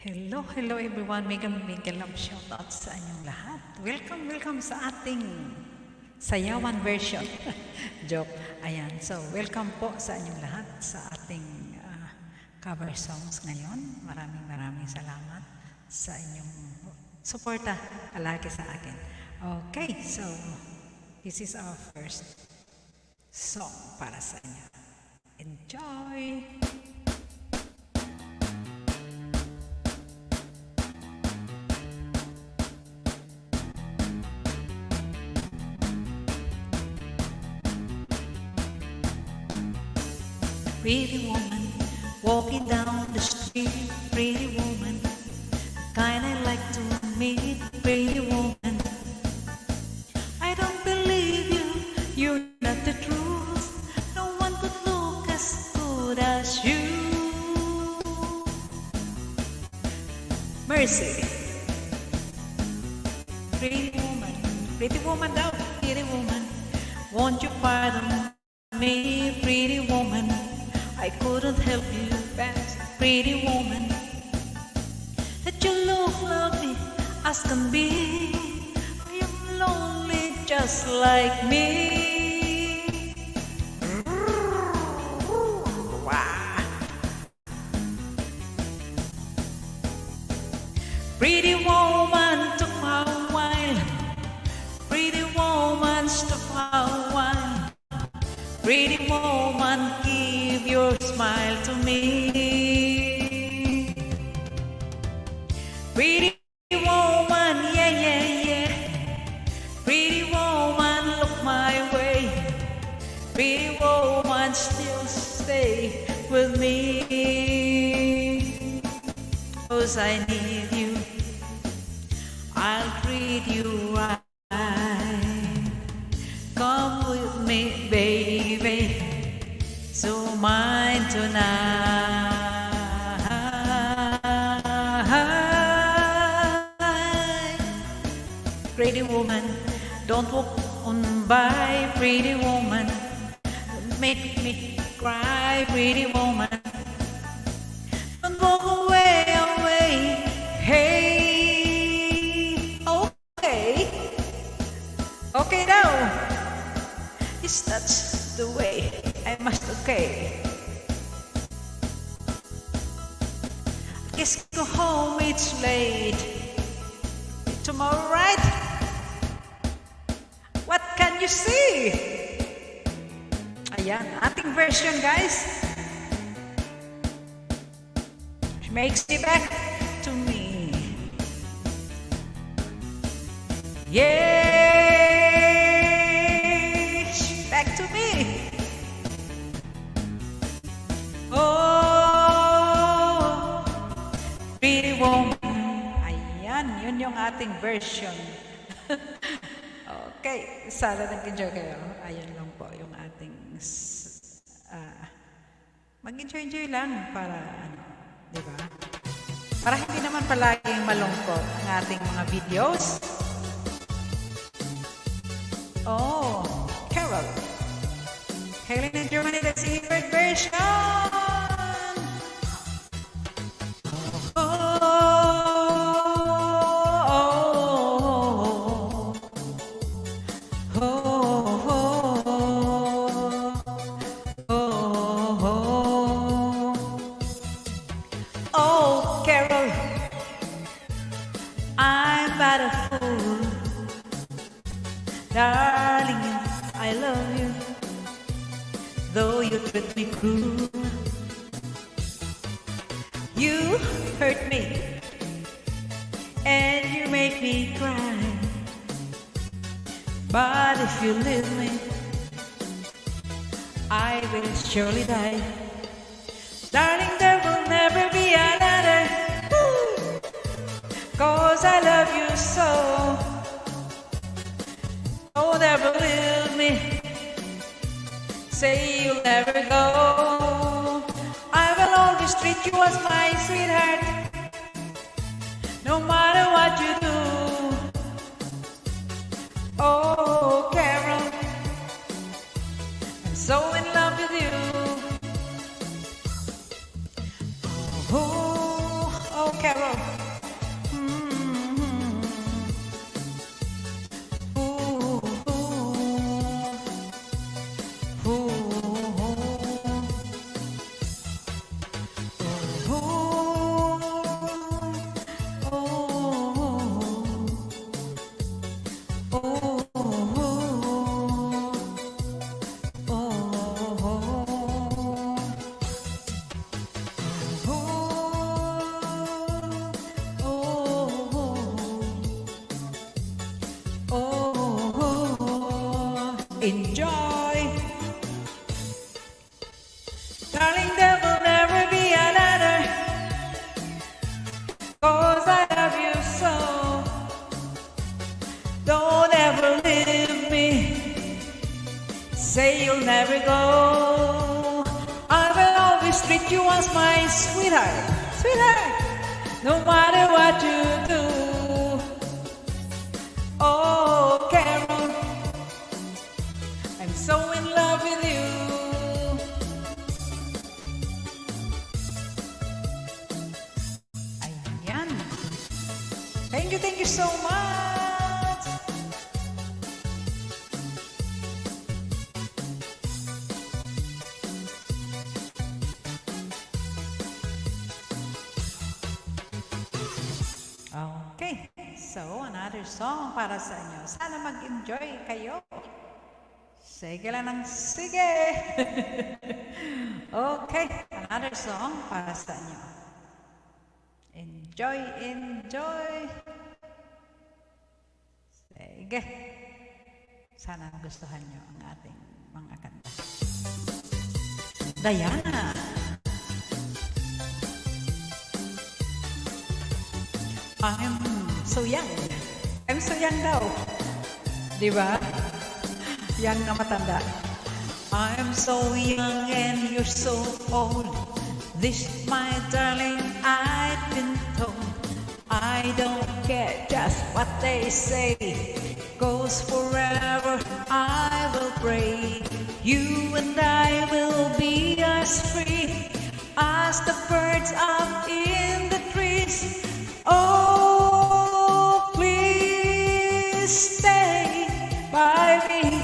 Hello everyone. Mega love shoutout sa inyong lahat. Welcome sa ating sayawan version. Joke. Ayan. So, welcome po sa inyong lahat sa ating cover songs ngayon. Maraming salamat sa inyong suporta palagi sa akin. Okay. So, this is our first song para sa inyo. Enjoy! Pretty woman, walking down the street. Pretty woman, kinda like to meet. Pretty woman, I don't believe you, you're not the truth. No one could look as good as you. Mercy. Pretty woman down, pretty woman, won't you pardon me, pretty woman? I couldn't help you best, pretty woman. That you look lovely as can be. I am lonely just like me. Wow. Pretty woman took a while. Pretty woman took a while. Pretty woman, give your smile to me. Pretty woman, yeah. Pretty woman, look my way. Pretty woman, still stay with me. 'Cause I need you, I'll treat you right. Come with me, baby, so mine tonight. Pretty woman, don't walk on by. Pretty woman, don't make me cry. Pretty woman, don't walk away. Hey, okay now. Is that the way I must okay? Guess go home, it's late. Tomorrow, right? What can you see? Ayan, ating version, guys. Makes me back to me. Yeah. Back to me. Oh, pretty woman. Ayan, yun yung ating version. Okay, sana nag-enjoy kayo. Ayan lang po yung ating mag-enjoy lang para di ba? Para hindi naman palaging malungkot ang ating mga videos. Oh, Carol. Helen in Germany, that's the third version. Oh, Carol, I'm but a fool. Darling, I love you, though you treat me cruel. You hurt me, and you make me cry. But if you leave me, I will surely die. Darling, there will never be another, 'cause I love you so. Oh, never leave me, say you'll never go. I will always treat you as my sweetheart, no matter what you do. Oh, Carol, I'm so in love with you. Oh, Carol. Enjoy, darling, there will never be another, 'cause I love you so. Don't ever leave me, say you'll never go. I will always treat you as my sweetheart, sweetheart, no matter what you do. Oh, Carol, I'm so in love with you. Ayan. Thank you so much. Okay, so another song para sa inyo. Sana mag-enjoy kayo. Sige lang ng sige. Okay, another song para sa inyo. Enjoy, enjoy. Sige. Sana gustuhan nyo ang ating mga kanta. Diana. I'm so young. I'm so young daw. Diba? Young na matanda. I'm so young and you're so old. This, my darling, I've been told. I don't care just what they say. Goes forever, I will pray. You and I will be as free as the birds up in the trees. Oh, please stay by me,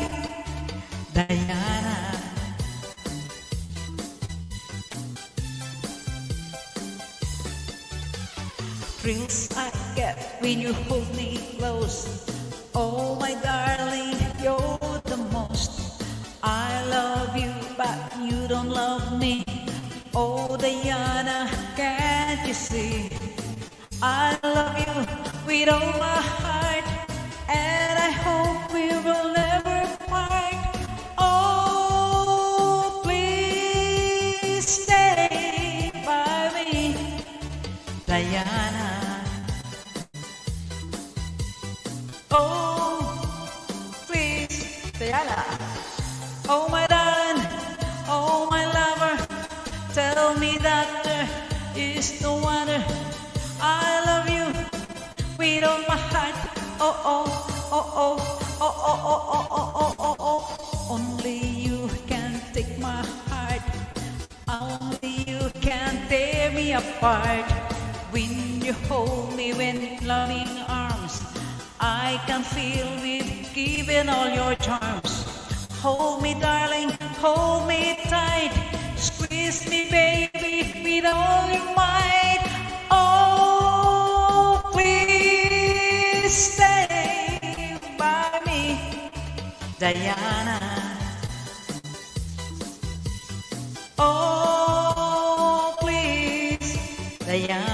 Diana. Thrills I get when you hold me close. Oh, my darling, you're the most. I love you, but you don't love me. Oh, Diana, can't you see? I love you with all my heart, and I hope we will never part. Oh, please stay by me, Diana. Oh, please, Diana. Oh, my darling, oh, my lover, tell me that there is no other. I love you with all my heart. Oh, oh, oh, oh, oh, oh, oh, oh, oh, oh, oh, oh. Only you can take my heart. Only you can tear me apart. When you hold me in loving arms, I can feel with giving all your charms. Hold me, darling, hold me tight. Squeeze me, baby, with all your might. Oh, please stay by me, Diana. Oh, please, Diana.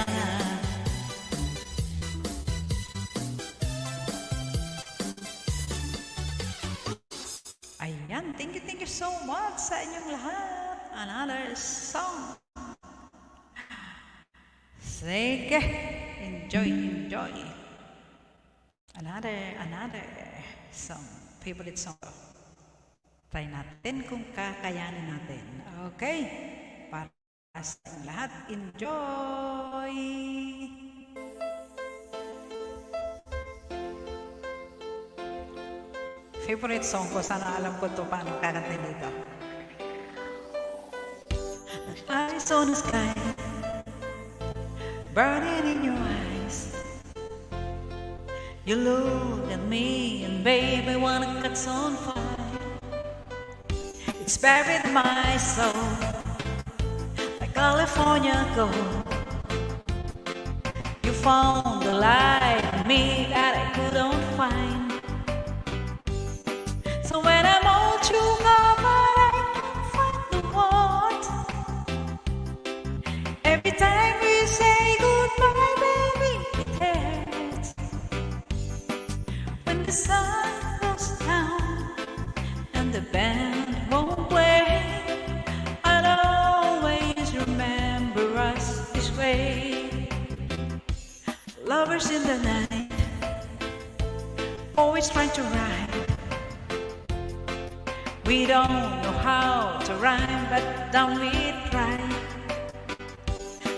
Ayan, thank you so much sa inyong lahat. Another song. Sige, enjoy. Another song, favorite song. Try natin kung kakayanin natin. Okay, para sa inyong lahat, enjoy! Favorite song ko, sana alam ko ito paano kakantin dito. Eyes on the sky, burning in your eyes. You look at me and baby wanna catch on fire. It's buried in my soul like California gold. You found the light in me that I couldn't find. So when I'm all chewed up but I can't find the words. Every time we say goodbye, baby, it hurts. When the sun goes down and the band won't play, I'll always remember us this way. Lovers in the night, always trying to rhyme. We don't know how to rhyme, but don't we try?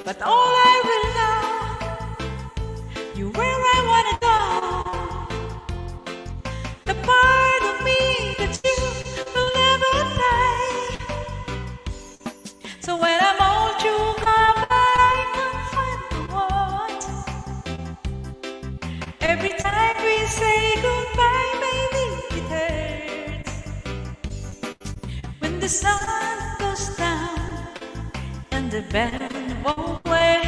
But all I will know, you where I wanna go. The part of me that you will never die. So when I'm all chewed up, but I can't find the words. Every time we say goodbye, baby, it hurts. When the sun goes down and the band won't play,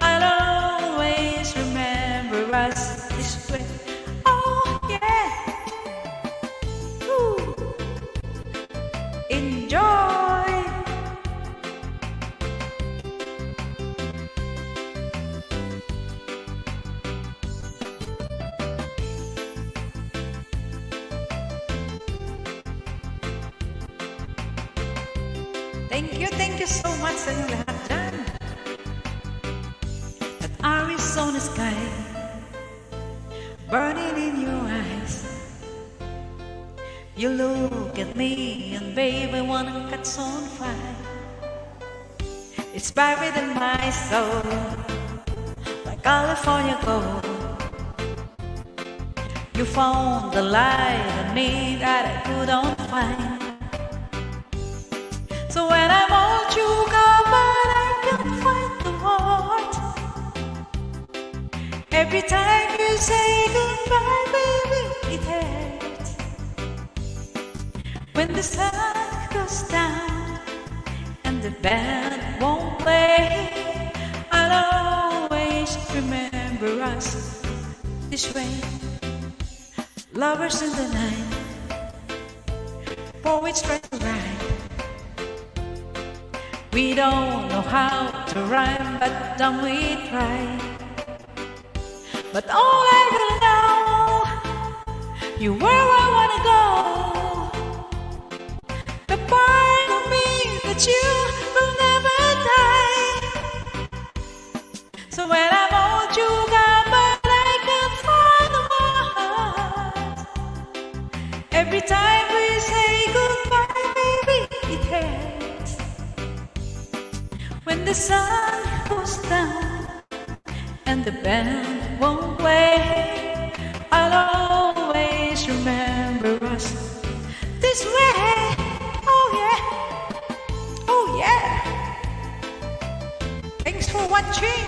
I'll always remember us this way. Oh yeah, ooh. Enjoy. Thank you so much sa inyong lahat dyan. That Arizona sky burning in your eyes. You look at me and baby wanna catch on fire. It's buried in my soul like California gold. You found the light in me that I couldn't find. So when I'm all chewed up but I can't find the words. Every time you say goodbye, baby, it hurts. When the sun goes down and the band won't play, I'll always remember us this way. Lovers in the night, poets try to write. We don't know how to rhyme, but don't we try? But all I will know, you where I wanna go. The part of me that you will never die. So when I'm all chewed up but I can't find the words. Every time we say goodbye, baby, it hurts. When the sun goes down and the band won't play, I'll always remember us this way. Oh yeah, oh yeah. Thanks for watching.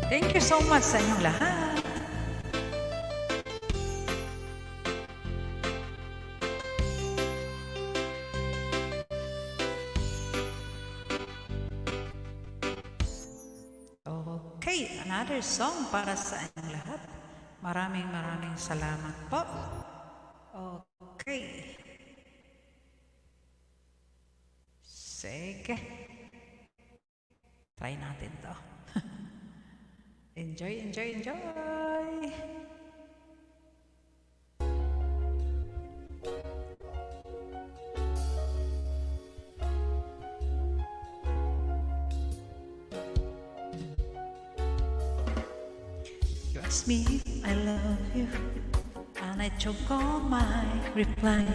Thank you so much sa inyong lahat. Okay, another song para sa inyong lahat. Maraming salamat po. Okay. Sige. Try natin to. Enjoy. You ask me if I love you, and I choke on my reply.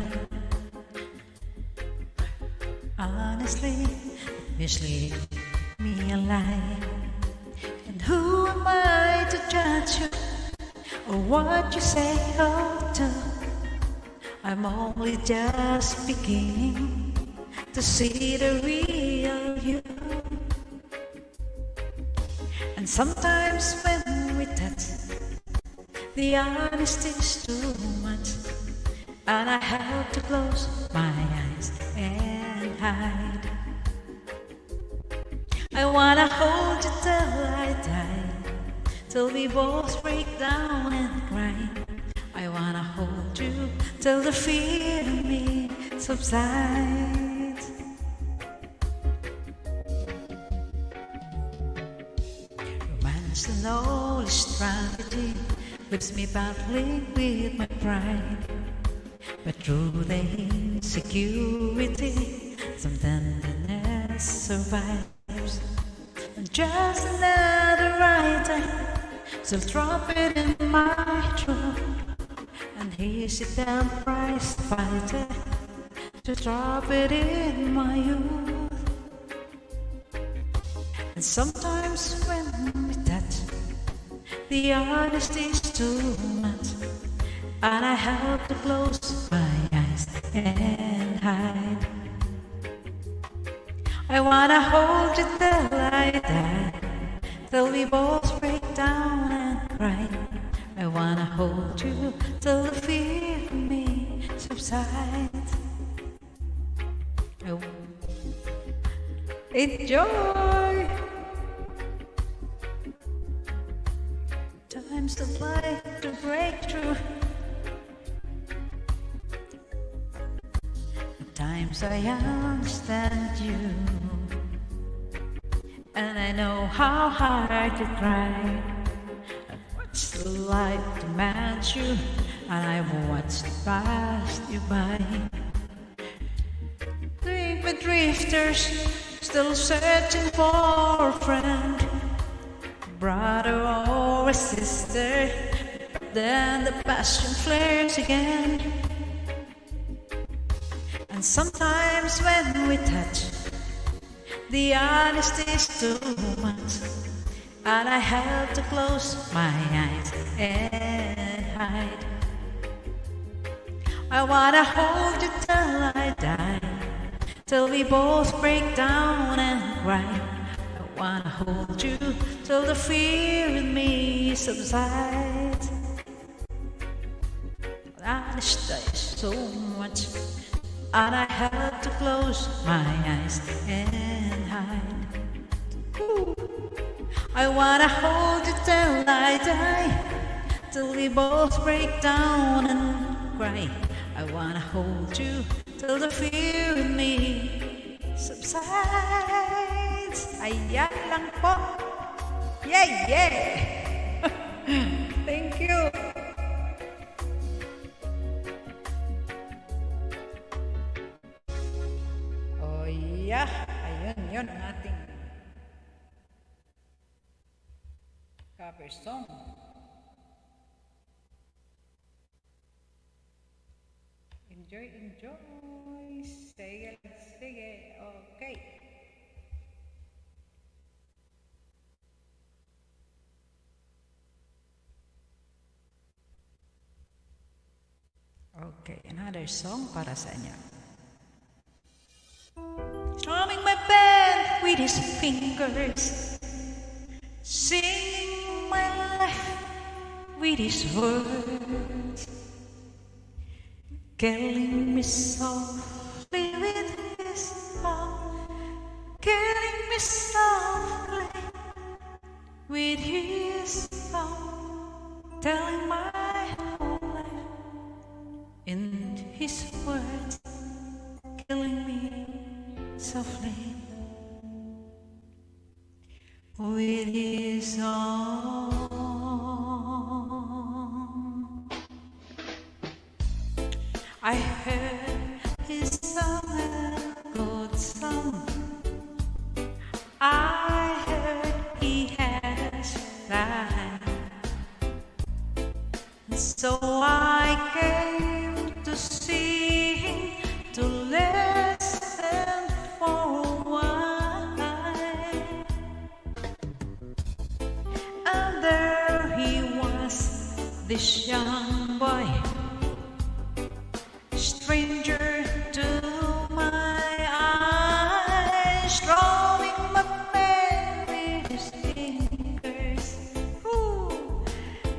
Honestly, mislead me a lie. And who am I to judge you, or what you say or do? I'm only just beginning to see the real you. And sometimes when we touch, the honesty's too much, and I have to close my eyes and hide. I wanna hold you till I die, till we both break down and cry. I wanna hold you till the fear in me subsides. Romance and all is strategy whips me battling with my pride, but through the insecurity some tenderness survives. And just another right time, so drop it in my throat, and here's your damn prize fighter to drop it in my youth. And sometimes when we touch, the honesty's too much, and I have to close my eyes and hide. I wanna hold you till I die, till we both break down and cry. I wanna hold you till the fear in me subsides. Enjoy! Times to fly, to break through. At times I understand you, and I know how hard you cry. I've watched life demand you, and I've watched pass you by. Dream drifters still searching for a friend, brother or a sister, then the passion flares again. And sometimes when we touch, the honesty's too much, and I have to close my eyes and hide. I wanna hold you till I die, till we both break down and cry. I wanna hold you till the fear in me subsides. Honesty is so much, and I have to close my eyes and hide. Ooh. I wanna hold you till I die, till we both break down and cry. I wanna hold you till the fear in me subsides. Ayan lang po. Yeah, yeah! Thank you! Oh yeah! Ayun, yun ang ating cover song. Enjoy, enjoy! Sige, sige, okay. Okay, another song para sa inyo. Strumming my pen with his fingers, singing my life with his words, killing me softly with his song, killing me softly with his song, telling my whole life in his words, killing me softly with his song. I heard his song, a good song. I heard he had a style, so I came to see him to listen for a while. And there he was, this young boy, strumming my pen with his fingers, ooh,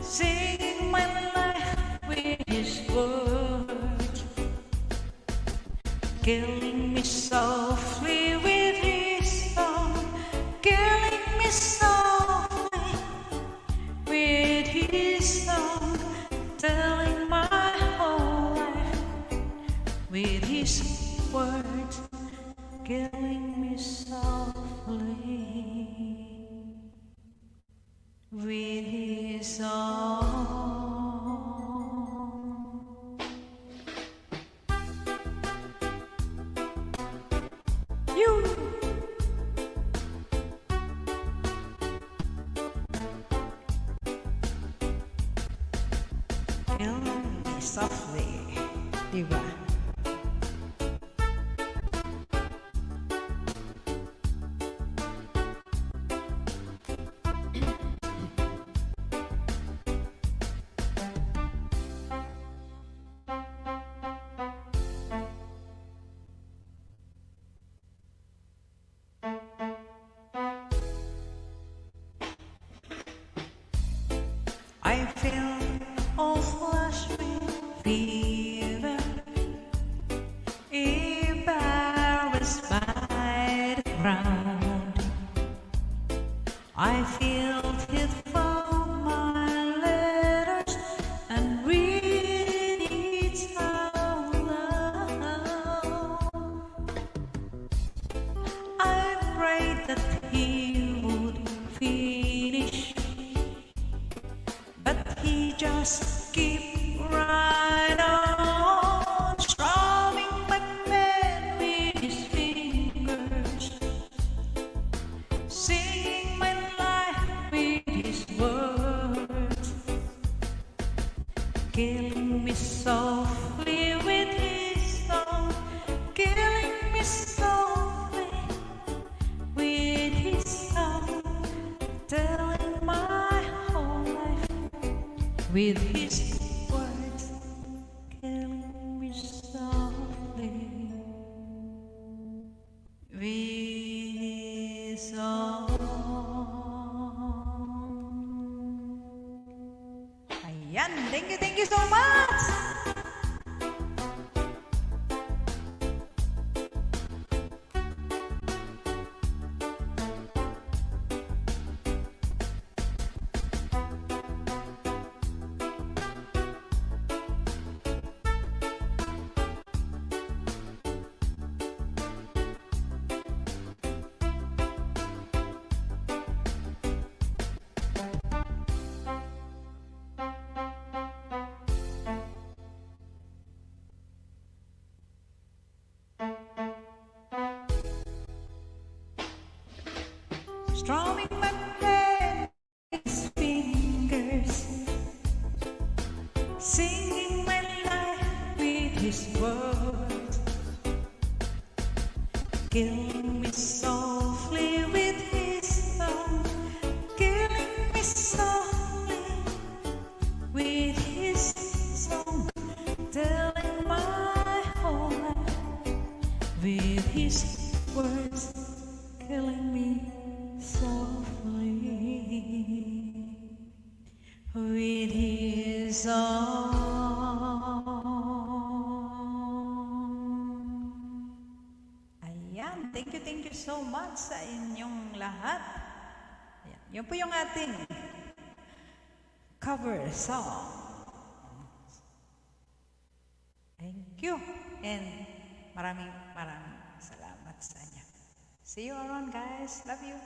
singing my life with his words, killing me softly with his song, killing me softly with his song, telling my whole life with his words, killing me softly with his song. You killing me softly, diba? I feel all flush with fever, embarrassed by the ground. I feel it from my letters and read it out loud. I prayed that he would finish, but he just keep right on, strumming my pen with his fingers, singing my life with his words, killing me softly with his song, killing me softly with his song, telling my whole life with his words, killing me softly with his song. Ayan, thank you so much! Strumming my pen with his fingers, singing my life with his words, killing me softly with his song, killing me softly with his song, telling my whole life with his words, killing me softly with his song. Ayan, thank you so much sa inyong lahat. Ayan, yun po yung ating cover song. Thank you and maraming salamat sa inyo. See you around guys. Love you.